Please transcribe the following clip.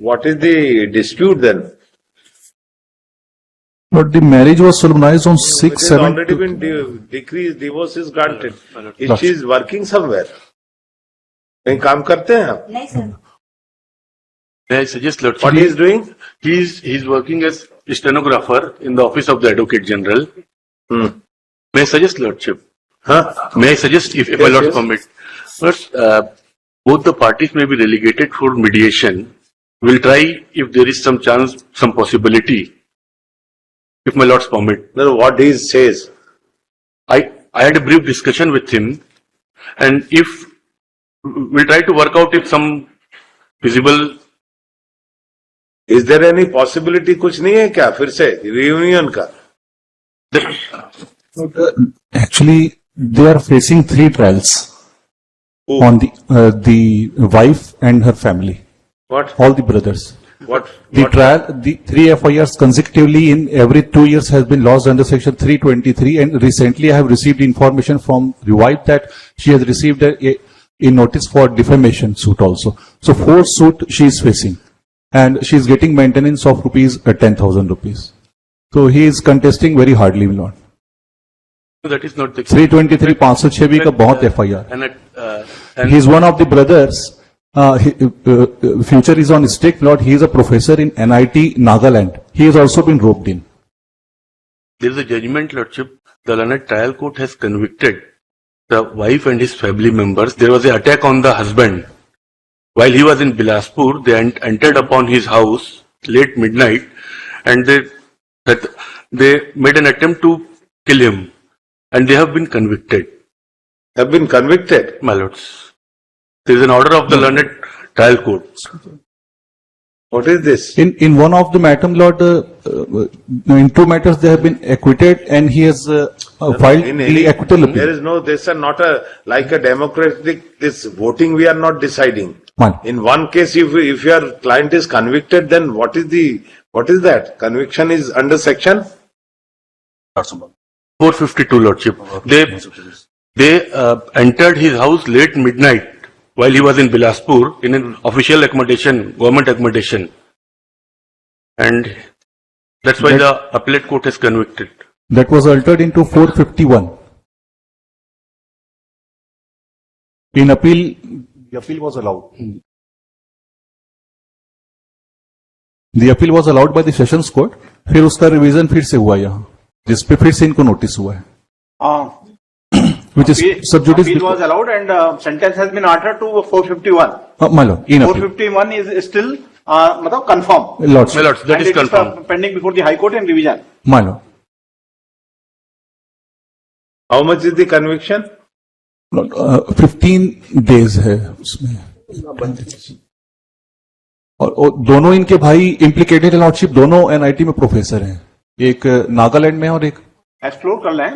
What is the dispute then? But the marriage was solemnized on 6, It has 7. already been decreased, divorce is granted. If Lordship. she is working somewhere, कहीं काम करते हैं आप? नहीं sir. May I suggest, Lordship? What he is doing? He's working as stenographer in the office of the Advocate General. Hmm. May I suggest, Lordship? Huh? May I suggest, if my Yes, Lord yes. permit, first, both the parties may be relegated for mediation. We'll try if there is some chance, some possibility, if my Lords permit. No, what he says. I had a brief discussion with him, and if we'll try to work out if some feasible. Is there any possibility? कुछ नहीं है क्या फिर से reunion का? Actually, they are facing 3 trials Who? on the wife and her family, What? all the brothers. What? The what? trial, the 3 FIRs consecutively in every 2 years has been lodged under section 323, and recently I have received information from the wife that she has received a notice for defamation suit also. So 4 suit she is facing, and she is getting maintenance of rupees 10,000 rupees. So he is contesting very hardly, my lord. That is not the 323 506 का बहुत FIR. And He is one of the brothers. Future is on stake, Lord. He is a professor in NIT Nagaland. He has also been roped in. there is a judgment, Lordship. The Learned Trial Court has convicted the wife and his family members. There was an attack on the husband. While he was in Bilaspur, they entered upon his house late midnight, and they made an attempt to kill him, and they have been convicted, Have been convicted? my lords. There is an order of the Learned Trial Court. What is this? In one of the matter, Lord, in 2 matters they have been acquitted, and he has filed In the any, acquittal there appeal. is no, this is not like a democratic, this voting we are not deciding. One. In one case, if your client is convicted, then what is that? Conviction is under section? 452, Lordship. They entered his house late midnight while he was in Bilaspur in an official accommodation, government accommodation. And that's why the appellate court has convicted. That was altered into 451. In appeal, the appeal was allowed. The appeal was allowed by the Sessions Court. फिर उसका revision फिर से हुआ यहाँ, जिसपे फिर से इनको नोटिस हुआ है. Which is sub judice. Appeal was allowed and sentence has been altered to 451. My lord, in appeal. 451 is still confirm. Lordship. My lords, that And is it confirmed. pending before the High Court in revision. My lord. How much is the conviction? 15 days है उसमें. और दोनों इनके भाई implicated lordship, दोनों NIT में professor हैं. एक नागालैंड में और एक Explore कर लें